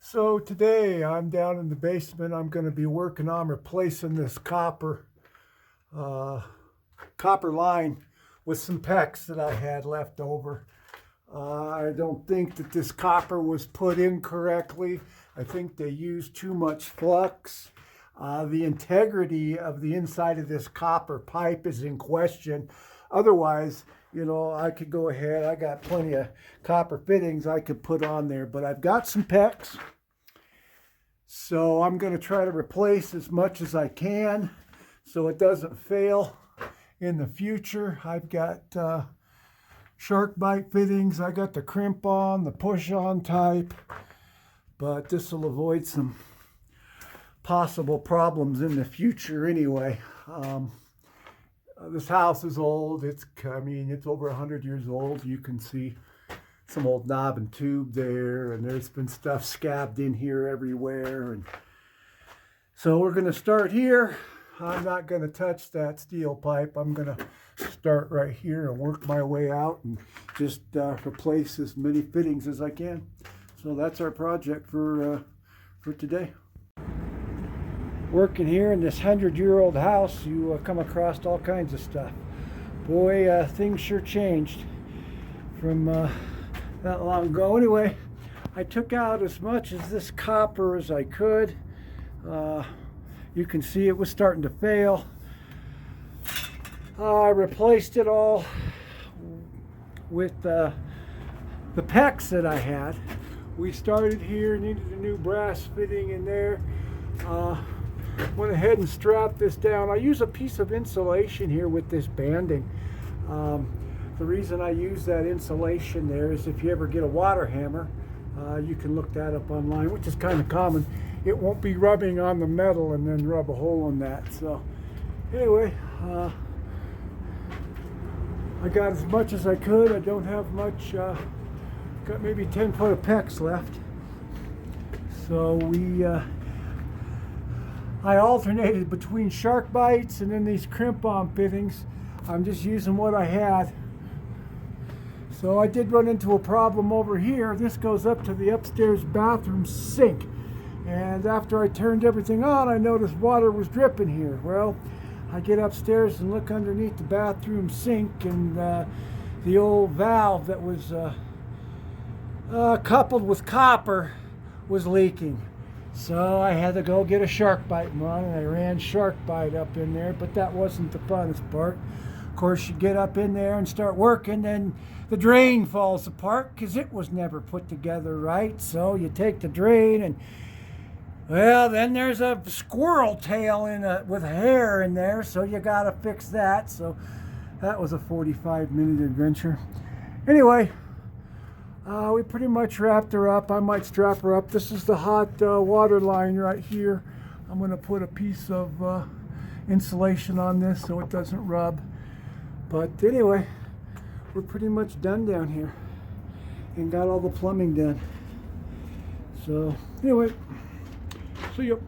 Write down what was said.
So today I'm down in the basement. I'm going to be working on replacing this uh, copper line with some PEX that I had left over. I don't think that this copper was put in correctly. I think they used too much flux. The integrity of the inside of this copper pipe is in question. Otherwise, I could go ahead. I got plenty of copper fittings I could put on there, but I've got some PEX. So I'm going to try to replace as much as I can so it doesn't fail in the future. I've got shark bite fittings. I got the crimp on, the push on type, but this will avoid some possible problems in the future anyway. This house is old. It's over 100 years old. You can see some old knob and tube there, and there's been stuff scabbed in here everywhere. And so we're going to start here. I'm not going to touch that steel pipe. I'm going to start right here and work my way out and just replace as many fittings as I can. So that's our project for today. Working here in this 100-year-old house, you come across all kinds of stuff. Boy, things sure changed from that long ago. Anyway, I took out as much of this copper as I could. You can see it was starting to fail. I replaced it all with the PEX that I had. We started here, needed a new brass fitting in there. Went ahead and strapped this down. I use a piece of insulation here with this banding. The reason I use that insulation there is if you ever get a water hammer, you can look that up online, which is kind of common. It won't be rubbing on the metal and then rub a hole in that. So anyway, I got as much as I could. I don't have much. Got maybe 10 foot of PEX left. So I alternated between shark bites and then these crimp-on fittings. I'm just using what I had. So I did run into a problem over here. This goes up to the upstairs bathroom sink. And after I turned everything on, I noticed water was dripping here. Well, I get upstairs and look underneath the bathroom sink, and the old valve that was coupled with copper was leaking. So I had to go get a shark bite run, and I ran shark bite up in there, but that wasn't the funnest part. Of course, you get up in there and start working, and the drain falls apart because it was never put together right. So you take the drain, and well, then there's a squirrel tail with hair in there, so you gotta fix that. So that was a 45-minute adventure. Anyway, we pretty much wrapped her up. I might strap her up. This is the hot water line right here. I'm going to put a piece of insulation on this so it doesn't rub. But anyway, we're pretty much done down here and got all the plumbing done. So anyway, see you.